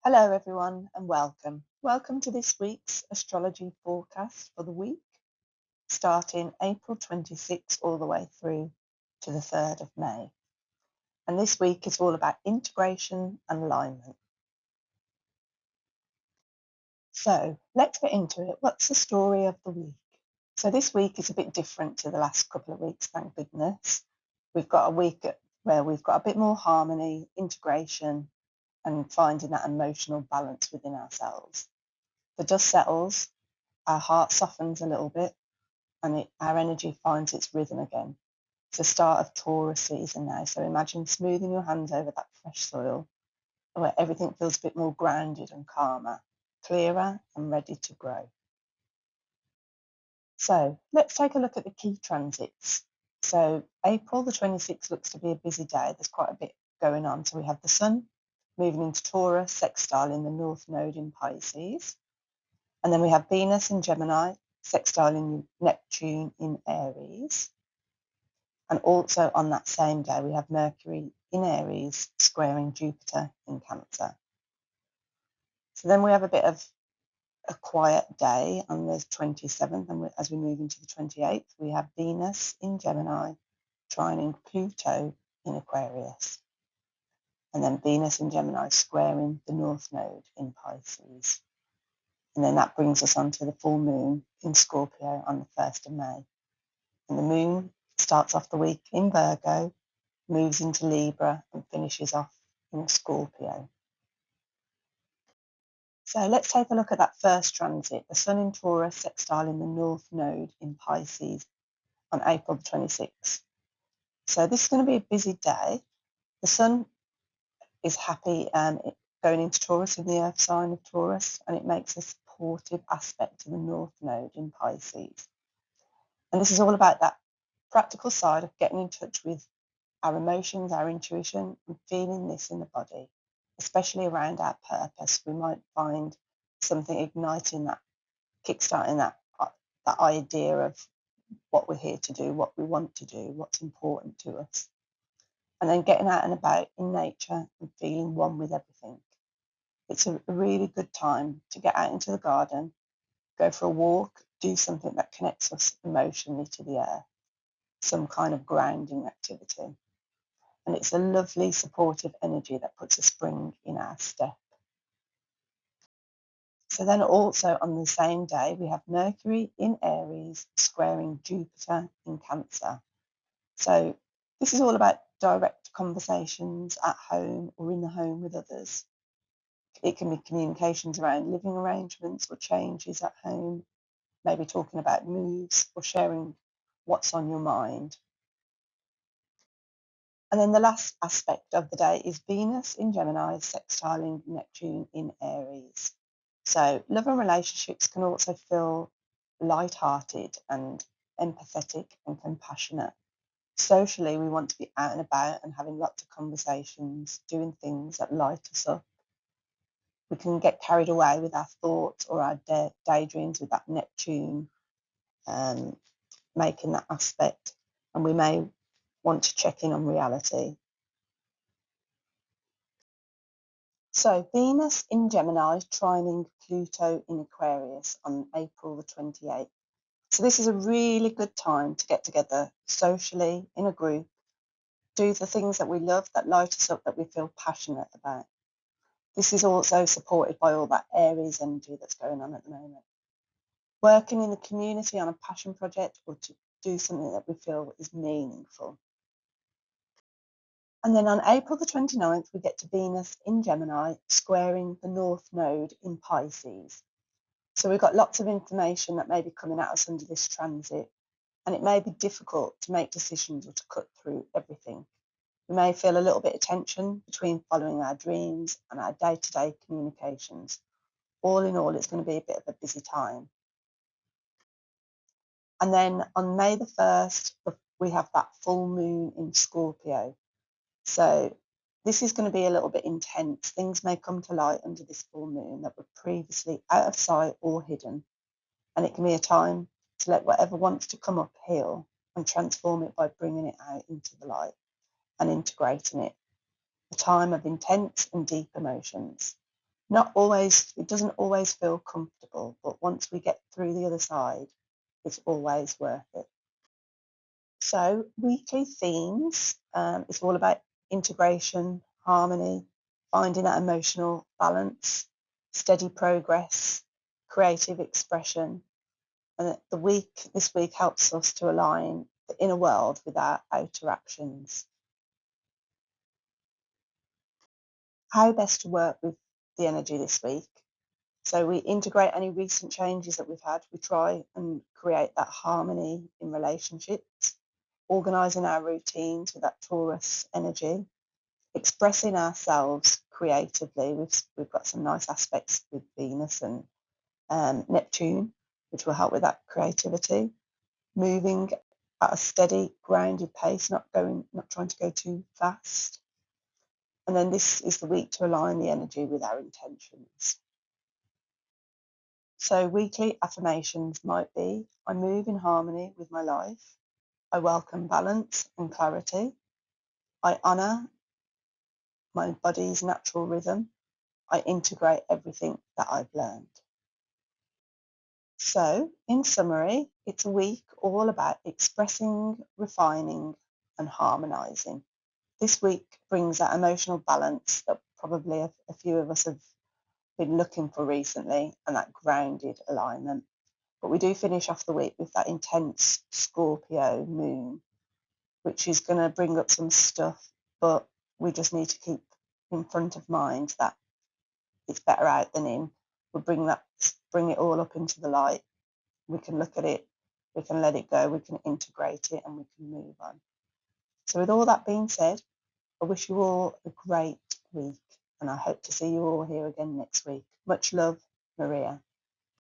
Hello everyone and welcome. Welcome to this week's astrology forecast for the week, starting April 26th all the way through to the 3rd of May. And this week is all about integration and alignment. So let's get into it. What's the story of the week? So this week is a bit different to the last couple of weeks, thank goodness. We've got a week where we've got a bit more harmony, integration, and finding that emotional balance within ourselves. The dust settles, our heart softens a little bit, and our energy finds its rhythm again. It's the start of Taurus season now, so imagine smoothing your hands over that fresh soil where everything feels a bit more grounded and calmer, clearer and ready to grow. So let's take a look at the key transits. So April the 26th looks to be a busy day. There's quite a bit going on. So we have the Sun moving into Taurus, sextile in the North Node in Pisces. And then we have Venus in Gemini, sextiling Neptune in Aries. And also on that same day, we have Mercury in Aries squaring Jupiter in Cancer. So then we have a bit of a quiet day on the 27th, and as we move into the 28th, we have Venus in Gemini trining Pluto in Aquarius. And then Venus in Gemini squaring the North Node in Pisces. And then that brings us on to the full moon in Scorpio on the 1st of May. And the moon starts off the week in Virgo, moves into Libra and finishes off in Scorpio. So let's take a look at that first transit, the Sun in Taurus sextiling the North Node in Pisces on April the 26th. So this is going to be a busy day. The Sun is happy going into Taurus in the Earth sign of Taurus, and it makes a supportive aspect to the North Node in Pisces. And this is all about that practical side of getting in touch with our emotions, our intuition, and feeling this in the body, especially around our purpose. We might find something igniting that, kickstarting that idea of what we're here to do, what we want to do, what's important to us. And then getting out and about in nature and feeling one with everything. It's a really good time to get out into the garden, go for a walk, do something that connects us emotionally to the earth, some kind of grounding activity. And it's a lovely supportive energy that puts a spring in our step. So then also on the same day, we have Mercury in Aries squaring Jupiter in Cancer. So this is all about direct conversations at home or in the home with others. It can be communications around living arrangements or changes at home, maybe talking about moves or sharing what's on your mind. And then the last aspect of the day is Venus in Gemini sextiling Neptune in Aries. So love and relationships can also feel light-hearted and empathetic and compassionate. Socially, we want to be out and about and having lots of conversations, doing things that light us up. We can get carried away with our thoughts or our daydreams with that Neptune making that aspect, and we may want to check in on reality. So Venus in Gemini trining Pluto in Aquarius on April the 28th. So this is a really good time to get together socially in a group, do the things that we love, that light us up, that we feel passionate about. This is also supported by all that Aries energy that's going on at the moment. Working in the community on a passion project or to do something that we feel is meaningful. And then on April the 29th, we get to Venus in Gemini squaring the North Node in Pisces. So we've got lots of information that may be coming at us under this transit, and it may be difficult to make decisions or to cut through everything. We may feel a little bit of tension between following our dreams and our day-to-day communications. All in all, it's going to be a bit of a busy time. And then on May the 1st, we have that full moon in Scorpio. So this is going to be a little bit intense. Things may come to light under this full moon that were previously out of sight or hidden. And it can be a time to let whatever wants to come up heal and transform it by bringing it out into the light and integrating it. A time of intense and deep emotions. It doesn't always feel comfortable, but once we get through the other side, it's always worth it. So weekly themes, it's all about integration, harmony, finding that emotional balance, steady progress, creative expression. And this week helps us to align the inner world with our outer actions. How best to work with the energy this week. So we integrate any recent changes that we've had. We try and create that harmony in relationships, organising our routines with that Taurus energy, expressing ourselves creatively. We've got some nice aspects with Venus and Neptune, which will help with that creativity. Moving at a steady, grounded pace, not trying to go too fast. And then this is the week to align the energy with our intentions. So weekly affirmations might be, I move in harmony with my life. I welcome balance and clarity. I honour my body's natural rhythm. I integrate everything that I've learned. So, in summary, it's a week all about expressing, refining, and harmonising. This week brings that emotional balance that probably a few of us have been looking for recently, and that grounded alignment. But we do finish off the week with that intense Scorpio moon, which is going to bring up some stuff, but we just need to keep in front of mind that it's better out than in. We'll bring it all up into the light. We can look at it, we can let it go, we can integrate it, and we can move on. So with all that being said, I wish you all a great week, and I hope to see you all here again next week. Much love, Maria.